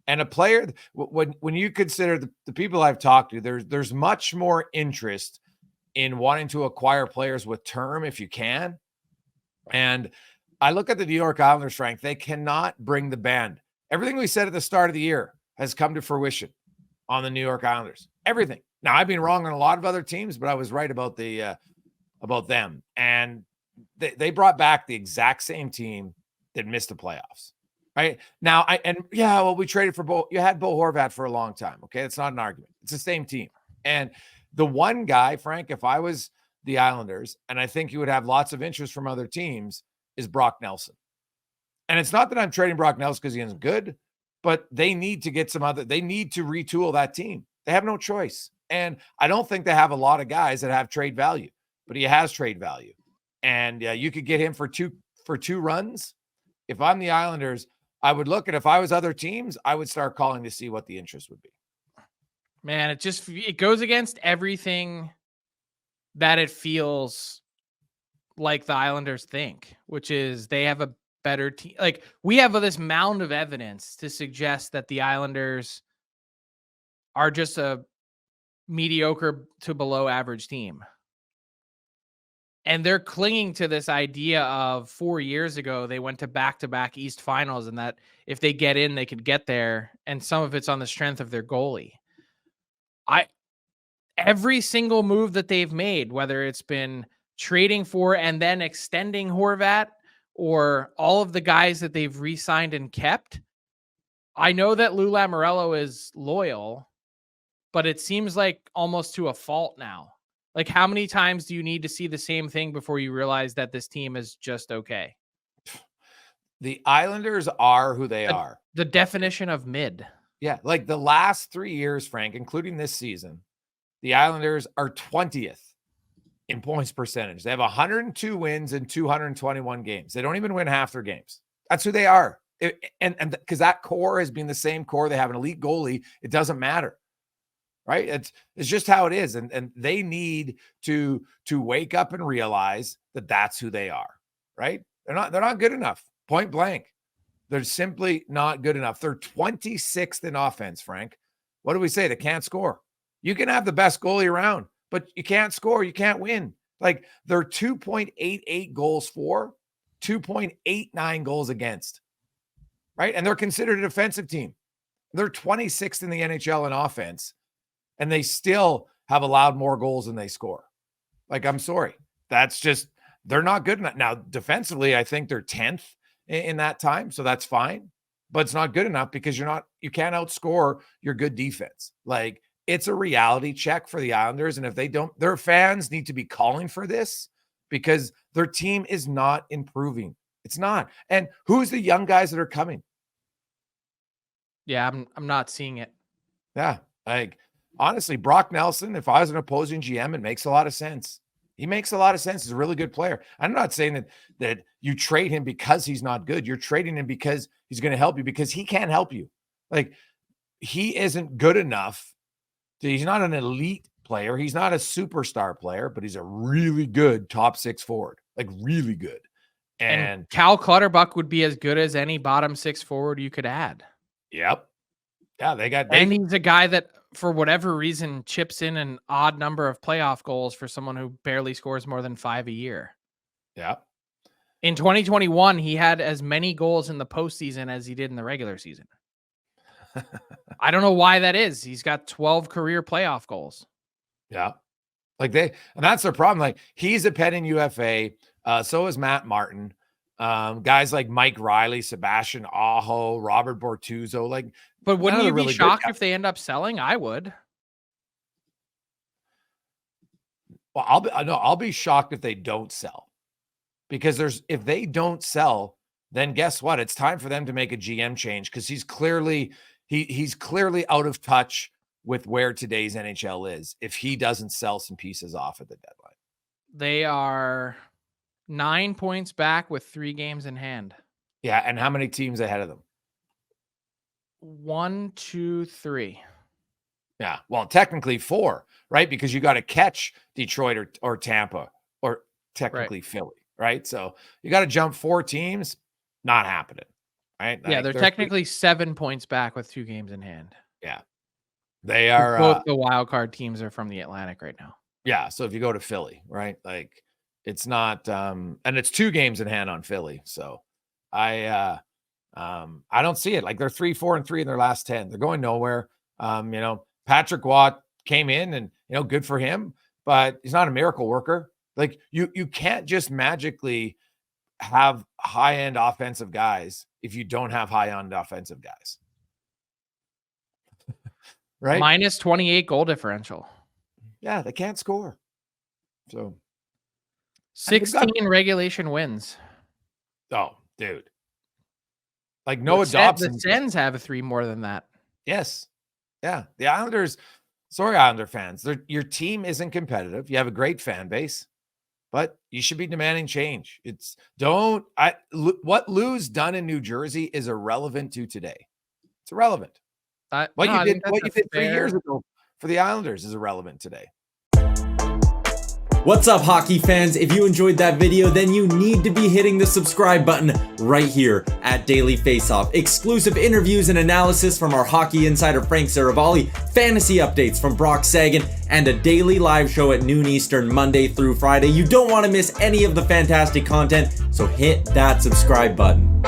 And a player, when you consider the people I've talked to, there's much more interest in wanting to acquire players with term if you can. And I look at the New York Islanders, Frank, they cannot bring the band. Everything we said at the start of the year has come to fruition on the New York Islanders. Everything. Now, I've been wrong on a lot of other teams, but I was right about them. And they brought back the exact same team that missed the playoffs. Right now, we traded for Bo. You had Bo Horvat for a long time. Okay, it's not an argument. It's the same team. And the one guy, Frank, if I was the Islanders, and I think you would have lots of interest from other teams, is Brock Nelson. And it's not that I'm trading Brock Nelson because he isn't good, but they need to get they need to retool that team. They have no choice. And I don't think they have a lot of guys that have trade value, but he has trade value. And you could get him for two runs. If I'm the Islanders, I would look at, if I was other teams, I would start calling to see what the interest would be. Man, it goes against everything that it feels like the Islanders think, which is they have a better team. Like, we have this mound of evidence to suggest that the Islanders are just a mediocre to below average team. And they're clinging to this idea of 4 years ago, they went to back-to-back East finals, and that if they get in, they could get there. And some of it's on the strength of their goalie. Every single move that they've made, whether it's been trading for and then extending Horvat, or all of the guys that they've re-signed and kept, I know that Lou Lamoriello is loyal, but it seems like almost to a fault now. Like, how many times do you need to see the same thing before you realize that this team is just okay? The Islanders are who they are. The definition of mid. Yeah, like the last 3 years, Frank, including this season, the Islanders are 20th in points percentage. They have 102 wins in 221 games. They don't even win half their games. That's who they are. And because that core has been the same core. They have an elite goalie. It doesn't matter. Right? It's just how it is. And they need to wake up and realize that that's who they are. Right? They're not good enough. Point blank. They're simply not good enough. They're 26th in offense, Frank. What do we say? They can't score. You can have the best goalie around, but you can't score. You can't win. Like, they're 2.88 goals for, 2.89 goals against. Right? And they're considered a defensive team. They're 26th in the NHL in offense, and they still have allowed more goals than they score. Like, I'm sorry. That's just, they're not good enough. Now, defensively, I think they're 10th in that time, so that's fine. But it's not good enough because you can't outscore your good defense. Like, it's a reality check for the Islanders. And if they don't, their fans need to be calling for this because their team is not improving. It's not. And who's the young guys that are coming? Yeah, I'm not seeing it. Yeah. Like, honestly, Brock Nelson, if I was an opposing GM, it makes a lot of sense. He makes a lot of sense. He's a really good player. I'm not saying that you trade him because he's not good. You're trading him because he's going to help you, because he can't help you. Like, he isn't good enough. He's not an elite player. He's not a superstar player, but he's a really good top six forward, like really good. And Cal Clutterbuck would be as good as any bottom six forward you could add. Yep. Yeah, and he's a guy that, for whatever reason, chips in an odd number of playoff goals for someone who barely scores more than 5 a year. Yeah. In 2021, he had as many goals in the postseason as he did in the regular season. I don't know why that is. He's got 12 career playoff goals. Yeah. And that's their problem. Like, he's a pending UFA. So is Matt Martin. Guys like Mike Riley, Sebastian Aho, Robert Bortuzzo. Like, but wouldn't you be shocked if they end up selling? I would. Well, I'll be shocked if they don't sell, because if they don't sell, then guess what? It's time for them to make a GM change, because he's clearly out of touch with where today's NHL is if he doesn't sell some pieces off at the deadline. They are 9 points back with 3 games in hand. Yeah, and how many teams ahead of them? 1, 2, 3. Yeah, well, technically 4, right? Because you got to catch Detroit or Tampa, or technically Philly, right? So you got to jump 4 teams. Not happening. right? Yeah, Like, they're technically 7 points back with 2 games in hand. yeah, they are. Both the wild card teams are from the Atlantic right now. Yeah, so if you go to Philly, right? Like it's not and it's 2 games in hand on Philly. So I don't see it. Like they're 3-4-3 in their last 10. They're going nowhere. Patrick Watt came in and good for him, but he's not a miracle worker. Like you can't just magically have high-end offensive guys if you don't have high-end offensive guys. Right? Minus 28 goal differential. Yeah, they can't score. So 16 regulation wins. Oh, dude. Like Noah Dobson. The Sens have 3 more than that. Yes. Yeah. The Islanders, sorry, Islander fans. Your team isn't competitive. You have a great fan base, but you should be demanding change. What Lou's done in New Jersey is irrelevant to today. It's irrelevant. What you did 3 years ago for the Islanders is irrelevant today. What's up, hockey fans? If you enjoyed that video, then you need to be hitting the subscribe button right here at Daily Faceoff. Exclusive interviews and analysis from our hockey insider Frank Seravalli, fantasy updates from Brock Sagan, and a daily live show at noon Eastern, Monday through Friday. You don't want to miss any of the fantastic content, so hit that subscribe button.